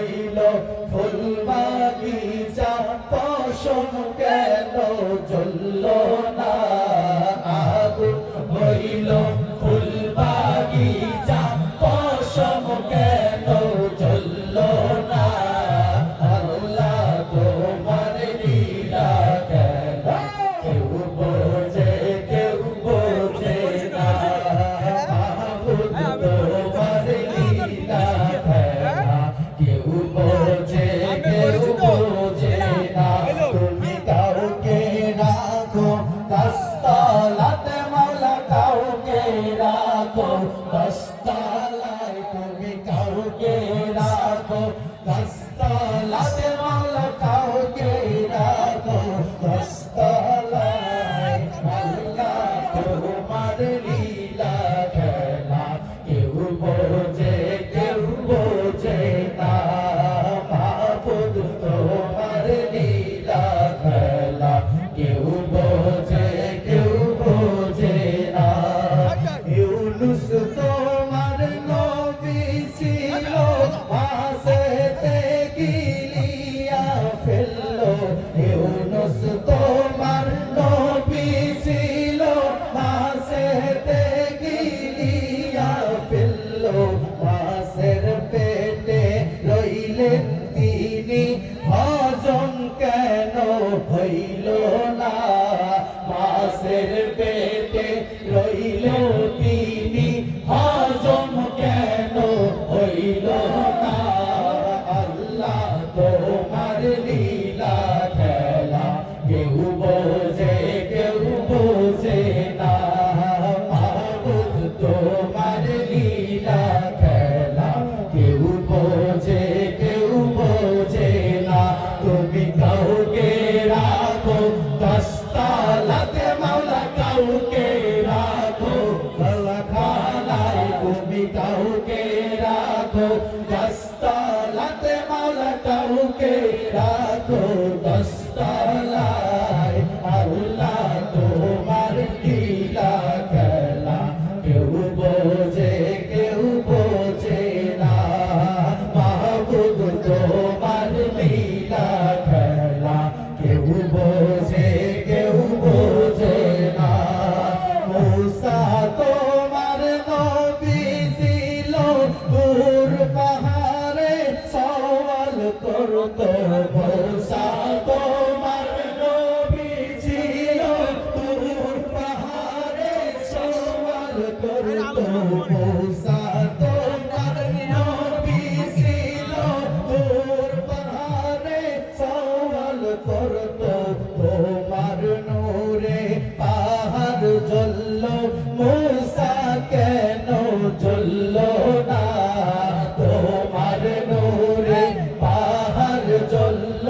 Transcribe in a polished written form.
হইল ফুল বাগিচা পশম কেন জ্বলল না আগুন হইল ফুল বাগিচা পশম কেন জ্বলল না আল্লাহ তোমার লীলা খেলা কেউ বোঝে না মাহবুব তোমার লীলা খেলা কেউ বোঝে না তুমি কাউকে রাখো দশতলাতে মাওলা কাউকে রাখো দশতলায় তুমি কাউকে রাখো দশতলাতে মাওলা কাউকে রাখো দশতলায় আল্লাহ তোমার লীলা খেলা কেউ বোঝে না মাহবুব তোমার লীলা খেলা কেউ বোঝে না ইউনুস তোমার নবী ছিল মাছেতে গিলিয়া ফেললো ইউনুস তোমার নবী ছিল মাছেতে গিলিয়া ফেললো মাছের পেটে রইলেন তিনি হজম কেন হইল না মাছের পেটে রইল তিনি হজম কেন হইল না আল্লাহ তোমার লীলা খেলা কেউ বোঝে না মাহবুব তোমার লীলা খেলা কেউ বোঝে না তুমি কাউকে রাখো দশতলাতে মাওলা কাউকে রাখো খালায় তুমি কাউকে রাখো দশতলাতে মাওলা কাউকে রাখো দশতলায় আল্লাহ তোমার লীলা খেলা কেউ বোঝে না মাহবুব তোমার লীলা খেলা কেউ বোঝে না মূসা তোমার নবী ছিল দূর পাহাড়ে সওয়াল করতো মূসা তোমার নবী ছিল দূর পাহাড়ে সওয়াল করতো মূসা তোমার নবী ছিল দূর পাহাড়ে সওয়াল করতো তোমার নূরে পাহাড় জ্বলল মূসা কেন জ্বলল না তোমার নূরে পাহাড় জ্বলল